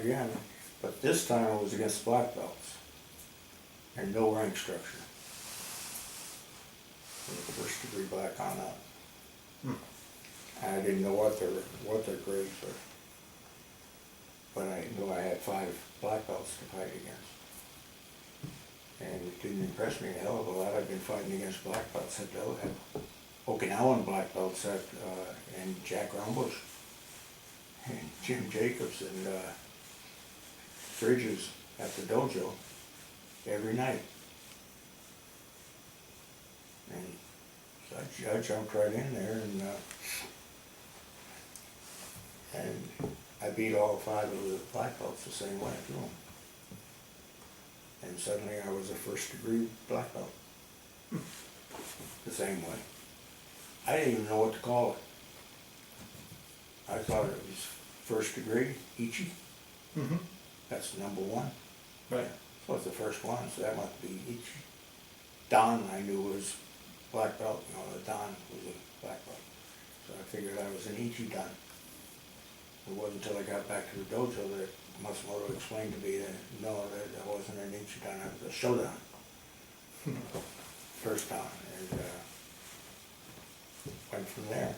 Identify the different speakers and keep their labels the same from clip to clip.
Speaker 1: again, but this time it was against black belts. And no rank structure. First degree black on up. And I didn't know what their grades were. But I knew I had 5 black belts to fight against. And it didn't impress me a hell of a lot. I've been fighting against black belts at Okinawan black belts and Jack Rumbush and Jim Jacobs and Bridges at the dojo every night. And so I jumped right in there and I beat all 5 of the black belts the same way through them. And suddenly I was a first degree black belt. The same way. I didn't even know what to call it. I thought it was first degree, Ichi.
Speaker 2: Mm-hmm.
Speaker 1: That's number 1.
Speaker 2: Right.
Speaker 1: So it's the first one, so that must be Ichi. Dan I knew was black belt, the Dan was a black belt. So I figured I was an Ichi Dan. It wasn't until I got back to the dojo that Matsumoto explained to me that no, that I wasn't an Ichi Dan, I was a Shodan. First time, and went from there.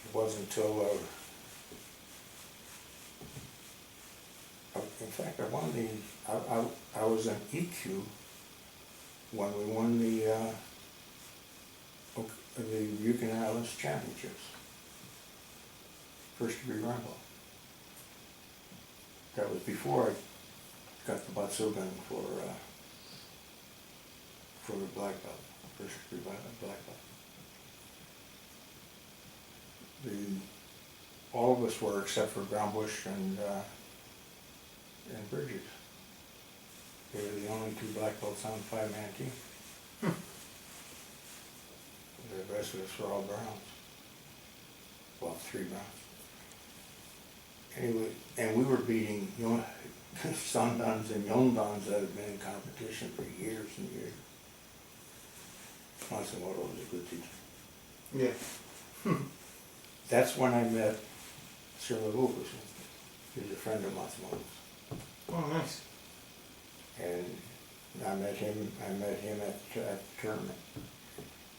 Speaker 1: It wasn't until, in fact, I won I was an EQ when we won the Yukon Islands Championships. First degree rumble. That was before I got the Batsugan for the black belt, first degree black belt. All of us were, except for Grandmaster and Bridges. They were the only 2 black belts on the 5-man team. The rest of us were all browns. Well, 3 browns. Anyway, and we were beating Sundans and Yondans that had been in competition for years and years. Matsumoto was a good teacher.
Speaker 2: Yeah.
Speaker 1: That's when I met Shimabuku. He was a friend of Matsumoto's.
Speaker 2: Oh, nice.
Speaker 1: And I met him at the tournament.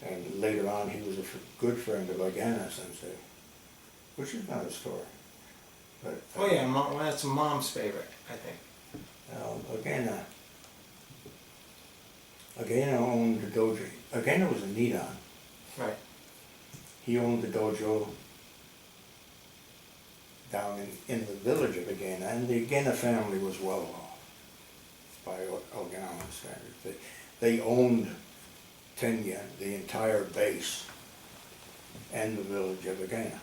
Speaker 1: And later on he was a good friend of Agana Sensei, which is another story. But,
Speaker 2: Oh yeah, well, that's Mom's favorite, I think.
Speaker 1: Agana owned the dojo. Agana was a Nidan.
Speaker 2: Right.
Speaker 1: He owned the dojo down in the village of Agana, and the Agana family was well off by Okinawan standards. They owned Tengen, the entire base, and the village of Agana.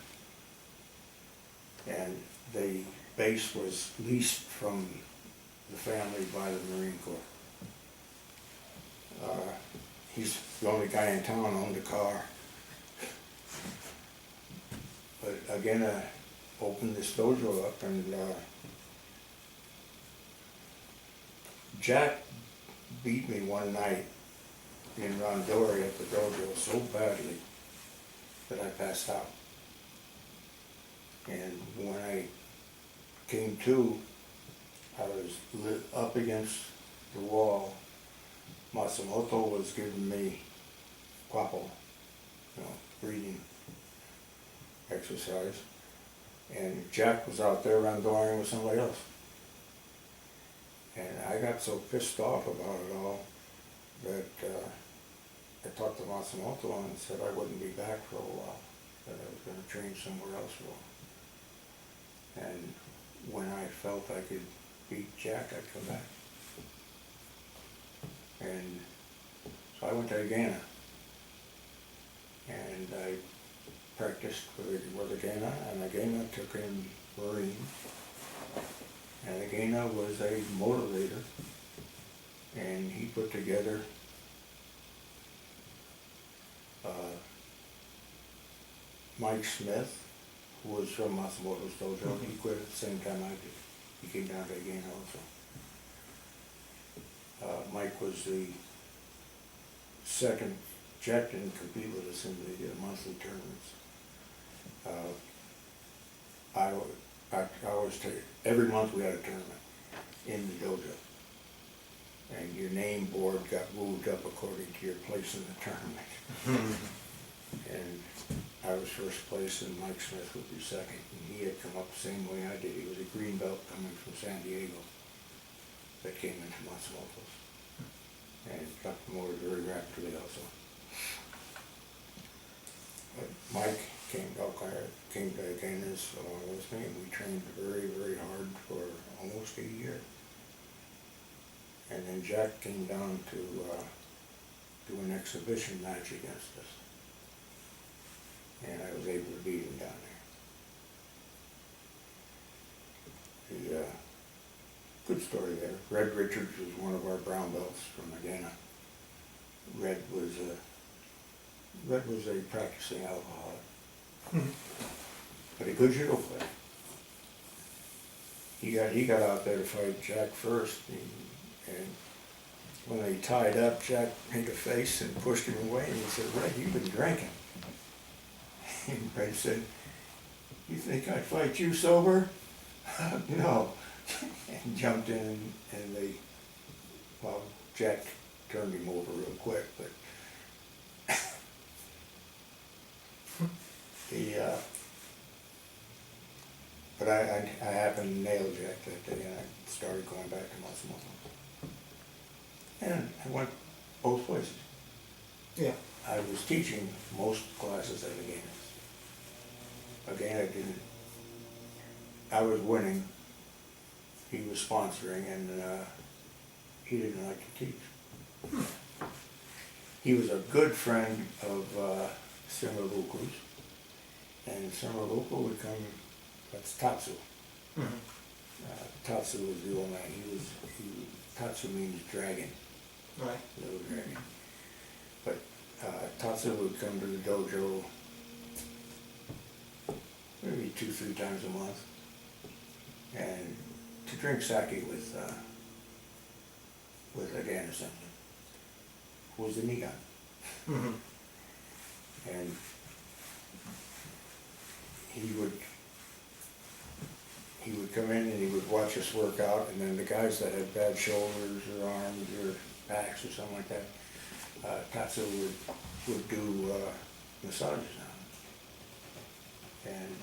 Speaker 1: And the base was leased from the family by the Marine Corps. He's the only guy in town who owned a car. But again, opened this dojo up, and Jack beat me one night in Rondori at the dojo so badly that I passed out. And when I came to, I was up against the wall. Matsumoto was giving me kwapo, breathing exercise. And Jack was out there randoring with somebody else. And I got so pissed off about it all that I talked to Matsumoto and said I wouldn't be back for a while, that I was going to train somewhere else for a while. And when I felt I could beat Jack, I'd come back. And so I went to Agana, and I practiced with Agana, and Agana took in Marine, and Agana was a motivator, and he put together Mike Smith, who was from Matsumoto's dojo. He quit at the same time I did. He came down to Agana also. Mike was the second. Jack didn't compete with us in the monthly tournaments. I always tell you, every month we had a tournament in the dojo. And your name board got moved up according to your place in the tournament. And I was first place and Mike Smith would be second. And he had come up the same way I did. He was a green belt coming from San Diego that came into Matsumoto's. And got promoted very rapidly also. But Mike came to Gaines along with me, and we trained very, very hard for almost a year. And then Jack came down to do an exhibition match against us. And I was able to beat him down there. The good story there. Red Richards was one of our brown belts from Medina. Red was a practicing alcoholic, but a good judo player. He got out there to fight Jack first, and when they tied up, Jack made a face and pushed him away, and he said, "Red, you've been drinking." And Red said, "You think I'd fight you sober?" "No." And jumped in, and Jack turned him over real quick, but but I happened to nail Jack that day, and I started going back to Matsumoto. And I went both places.
Speaker 2: Yeah.
Speaker 1: I was teaching most classes at Again. Again, I was winning. He was sponsoring, and he didn't like to teach. He was a good friend of Simiruku's, and Simiruku would come, that's Tatsu. Tatsu was the old man. Tatsu means dragon,
Speaker 2: Right.
Speaker 1: little dragon. But Tatsu would come to the dojo maybe 2-3 times a month, and to drink sake with Again assembly. Who was the Nigan. And he would come in and he would watch us work out, and then the guys that had bad shoulders or arms or backs or something like that, Tatsu would do massages on them, and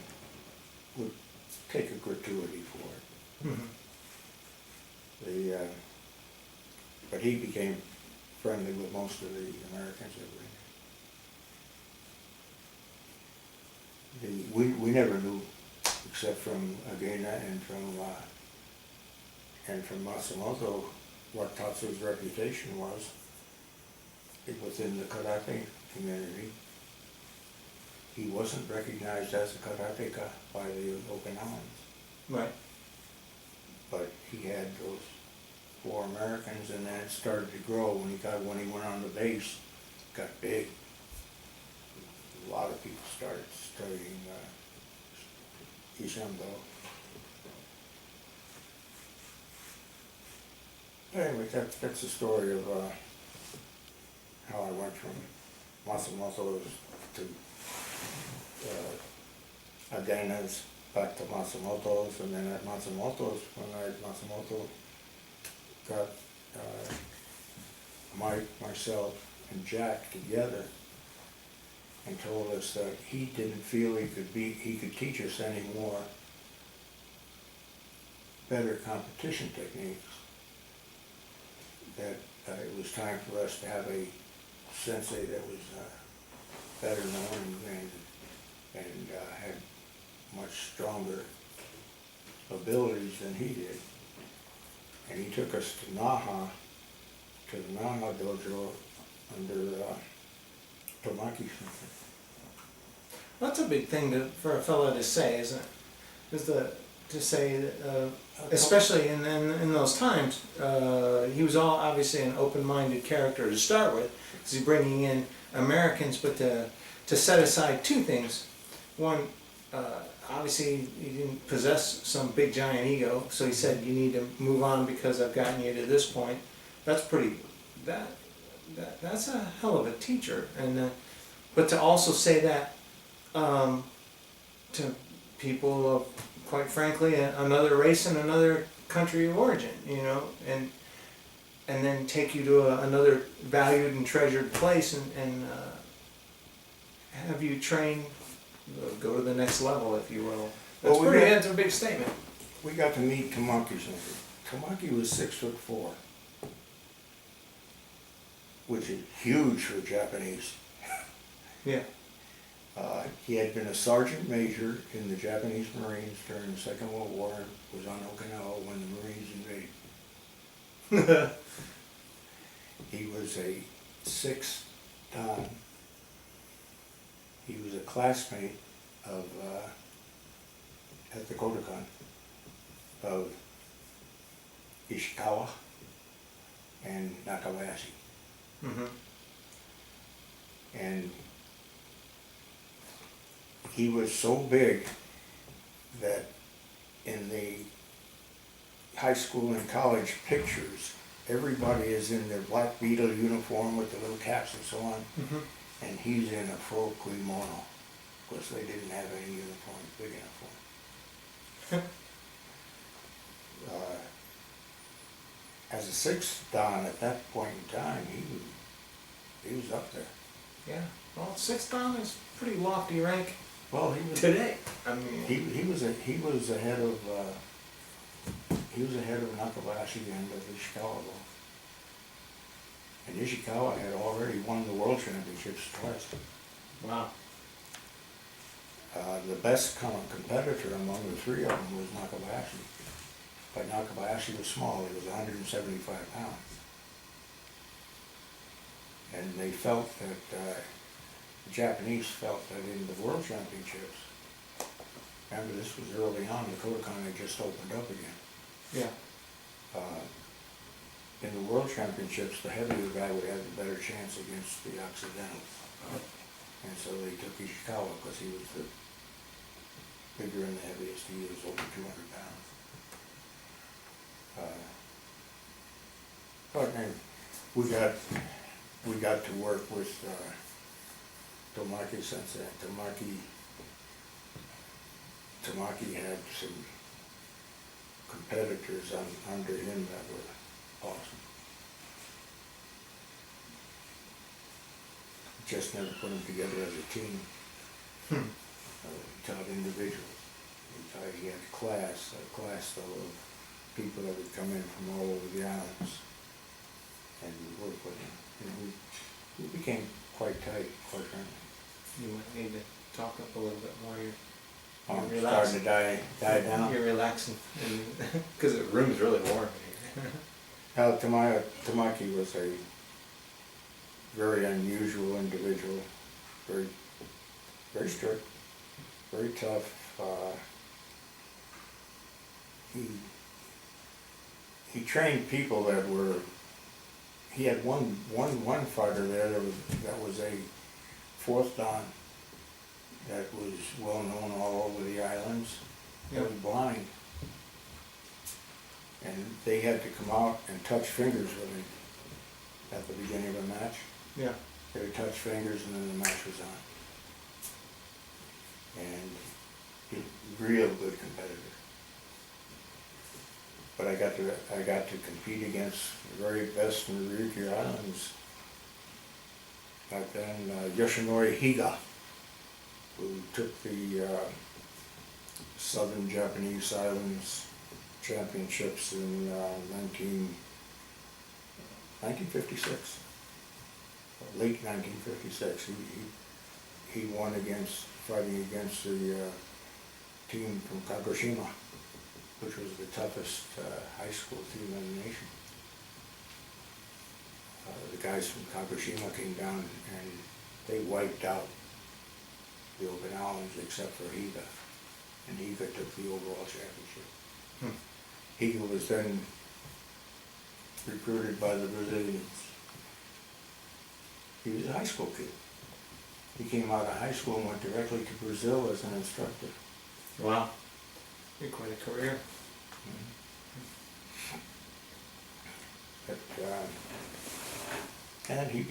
Speaker 1: would take a gratuity for it. But he became friendly with most of the Americans that we never knew, except from Agena and from Matsumoto, what Tatsu's reputation was within the karate community. He wasn't recognized as a karateka by the Okinawans.
Speaker 2: Right.
Speaker 1: But he had those 4 Americans, and then it started to grow when he went on the base, got big. A lot of people started studying Ishando. Anyway, that's the story of how I went from Matsumoto's to Agena's, back to Matsumoto's, and then at Matsumoto's, when Matsumoto got myself and Jack together and told us that he didn't feel he could teach us any more better competition techniques, that it was time for us to have a sensei that was better known and had much stronger abilities than he did. And he took us to the Naha dojo under Tomaki.
Speaker 2: That's a big thing for a fellow to say, isn't it? To say that, especially in those times, he was obviously an open-minded character to start with, because he's bringing in Americans, but to set aside 2 things. One, obviously he didn't possess some big giant ego, so he said, you need to move on because I've gotten you to this point. That's that's a hell of a teacher. And but to also say that to people of quite frankly, another race and another country of origin, you know, and then take you to another valued and treasured place and have you train, go to the next level, if you will. That's
Speaker 1: Well,
Speaker 2: that's a big statement.
Speaker 1: we got to meet Tamaki something. Tamaki was 6'4", which is huge for Japanese.
Speaker 2: Yeah.
Speaker 1: He had been a sergeant major in the Japanese Marines during the Second World War, was on Okinawa when the Marines invaded. He was a 6th Dan. He was a classmate of, at the Kodokan, of Ishikawa and Nakabayashi.
Speaker 2: Mm-hmm.
Speaker 1: And he was so big that in the high school and college pictures, everybody is in their black beetle uniform with the little caps and so on,
Speaker 2: Mm-hmm.
Speaker 1: and he's in a full kimono, because they didn't have any uniforms big enough for him. As a 6th Dan at that point in time, he was up there.
Speaker 2: Yeah. Well, 6th Dan is pretty lofty rank
Speaker 1: Well, he was
Speaker 2: today. I mean,
Speaker 1: he was ahead of Nakabayashi and of Ishikawa, though. And Ishikawa had already won the world championships twice.
Speaker 2: wow.
Speaker 1: The best common competitor among the three of them was Nakabayashi. But Nakabayashi was small, he was 175 pounds. And they felt that, the Japanese felt that in the world championships, remember this was early on, the Kodokan had just opened up again.
Speaker 2: Yeah.
Speaker 1: In the world championships, the heavier guy would have the better chance against the Occidentals. And so they took Ishikawa because he was the bigger and the heaviest. He was over 200 pounds. But anyway, we got to work with Tomaki Sensei. Tomaki had some competitors under him that were awesome. Just never put them together as a team. He taught individuals. He had a class though of people that would come in from all over the islands and work with him. And we became quite tight, quite friendly.
Speaker 2: You might need to talk up a little bit more. You're
Speaker 1: I'm
Speaker 2: relaxing.
Speaker 1: starting to die down.
Speaker 2: You're relaxing, because the room's really warm here.
Speaker 1: Now, Tamaki was a very unusual individual, very, very strict, very tough. He trained people that were. He had one fighter there that was a 4th Dan that was well known all over the islands. He was blind. And they had to come out and touch fingers with him at the beginning of a match.
Speaker 2: Yeah.
Speaker 1: They would touch fingers and then the match was on. And he's a real good competitor. But I got to compete against the very best in the Ryukyu Islands. Back then, Yoshinori Higa, who took the Southern Japanese Islands Championships in 1956, late 1956. He won fighting against the team from Kagoshima, which was the toughest high school team in the nation. The guys from Kagoshima came down and they wiped out the Okinawans except for Higa, and Higa took the overall championship. Higa was then recruited by the Brazilians. He was a high school kid. He came out of high school and went directly to Brazil as an instructor.
Speaker 2: Wow. You're quite a career.
Speaker 1: But, and he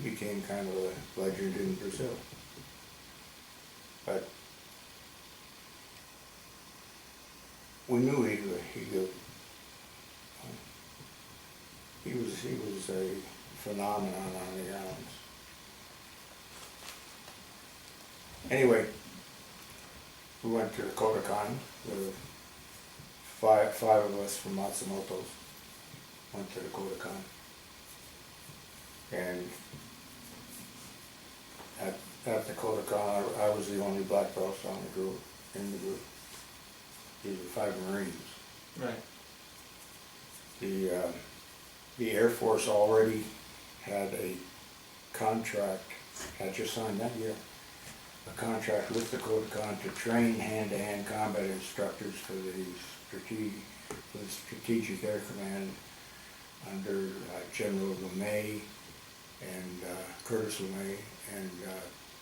Speaker 1: became kind of a legend in Brazil. But we knew he was a phenomenon on the islands. Anyway, we went to the Kodokan. There were five of us from Matsumoto's went to the Kodokan. And at the Kodokan, I was the only black belt on the group, in the group. These were 5 Marines.
Speaker 2: Right.
Speaker 1: The Air Force already had a contract, had just signed that year, a contract with the Kodokan to train hand-to-hand combat instructors for the Strategic Air Command under General LeMay and Curtis LeMay and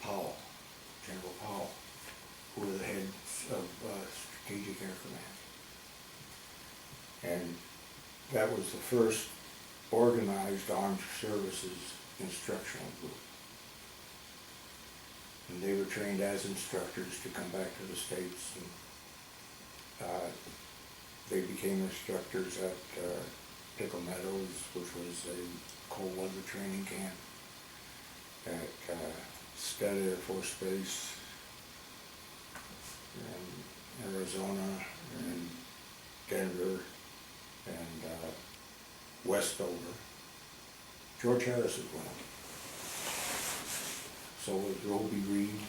Speaker 1: Powell, General Powell, who were the heads of Strategic Air Command. And that was the first organized armed services instructional group. And they were trained as instructors to come back to the States. And they became instructors at Pickle Meadows, which was a cold weather training camp, at Stead Air Force Base in Arizona, and Denver, and Westover. George Harris was one of them. So was Roby Reed.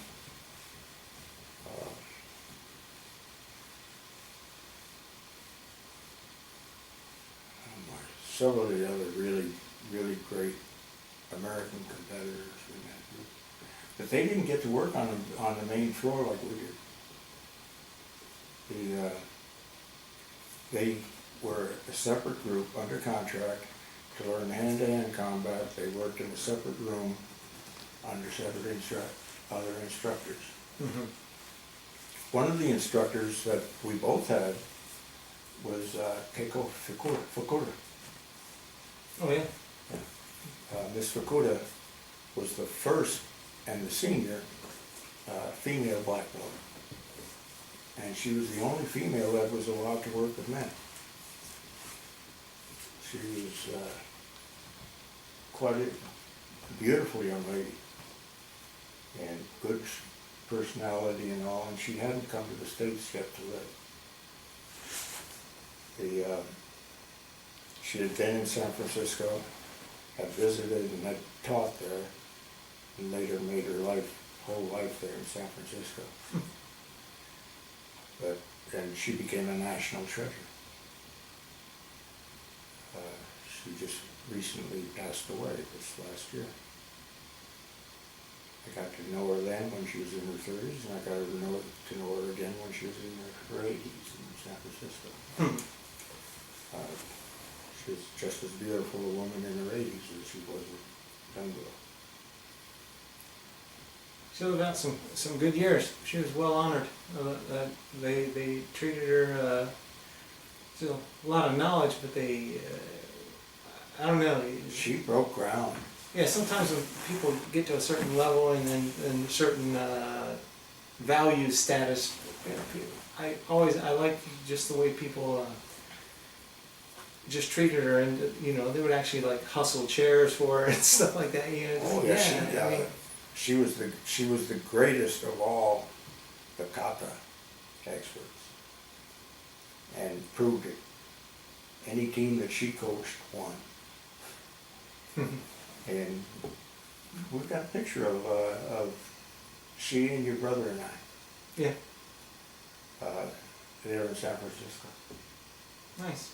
Speaker 1: Several of the other really, really great American competitors in that group. But they didn't get to work on the main floor like we did. They were a separate group under contract to learn hand-to-hand combat. They worked in a separate room under separate other instructors.
Speaker 2: Mm-hmm.
Speaker 1: One of the instructors that we both had was Keiko Fukuda.
Speaker 2: Oh yeah.
Speaker 1: Miss Fukuda was the first and the senior female black belt. And she was the only female that was allowed to work with men. She was quite a beautiful young lady and good personality and all, and she hadn't come to the States yet to live. She had been in San Francisco, had visited and had taught there, and later made her whole life there in San Francisco. And she became a national treasure. She just recently passed away this last year. I got to know her then when she was in her 30s, and I got to know her again when she was in her 80s in San Francisco. She was just as beautiful a woman in her 80s as she was a young girl.
Speaker 2: She lived out some good years. She was well honored. They treated her still a lot of knowledge, but they I don't know.
Speaker 1: She broke ground.
Speaker 2: Yeah, sometimes when people get to a certain level and then certain value status, you know, I like just the way people just treated her, and you know, they would actually like hustle chairs for her and stuff like that. You know,
Speaker 1: Oh yeah, I mean, she was the greatest of all the kata experts, and proved it. Any team that she coached won. And we've got a picture of she and your brother and I.
Speaker 2: Yeah.
Speaker 1: There in San Francisco.
Speaker 2: Nice.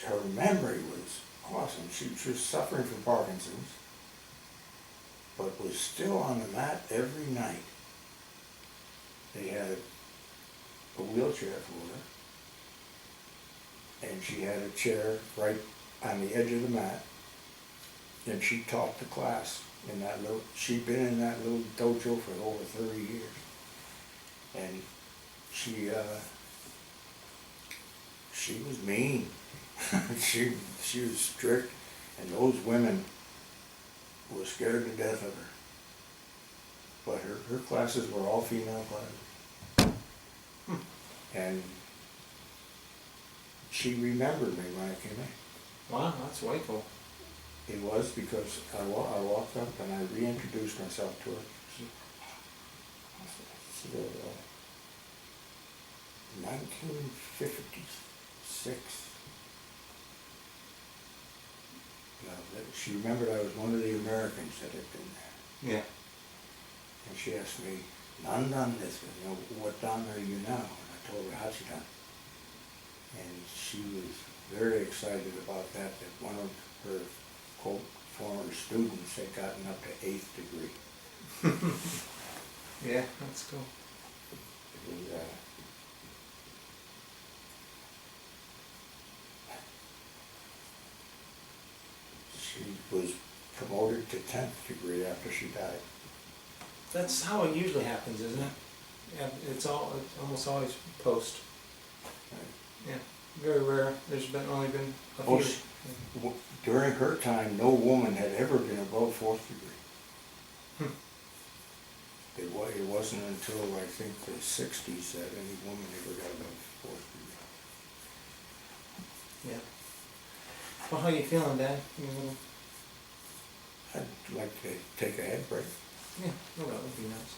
Speaker 1: Her memory was awesome. She was suffering from Parkinson's, but was still on the mat every night. They had a wheelchair for her, and she had a chair right on the edge of the mat, and she taught the class in that little, she'd been in that little dojo for over 30 years. And she was mean. she was strict, and those women were scared to death of her. but her classes were all female classes. And she remembered me when I came in.
Speaker 2: Wow, that's way cool.
Speaker 1: It was because I walked up and I reintroduced myself to her. She 1956. She remembered I was one of the Americans that had been there.
Speaker 2: Yeah.
Speaker 1: And she asked me, Nandan, what dan are you now? And I told her Hachidan. And she was very excited about that one of her, quote, former students had gotten up to 8th degree.
Speaker 2: Yeah, that's cool.
Speaker 1: It was, she was promoted to 10th degree after she died.
Speaker 2: That's how it usually happens, isn't it? Yeah, it's almost always post. Yeah, very rare. There's only been a few.
Speaker 1: Most, during her time, no woman had ever been above 4th degree. It wasn't until I think the 60s that any woman ever got above 4th degree.
Speaker 2: Yeah. Well, how you feeling, Dad?
Speaker 1: I'd like to take a head break.
Speaker 2: Yeah, well, that would be nice.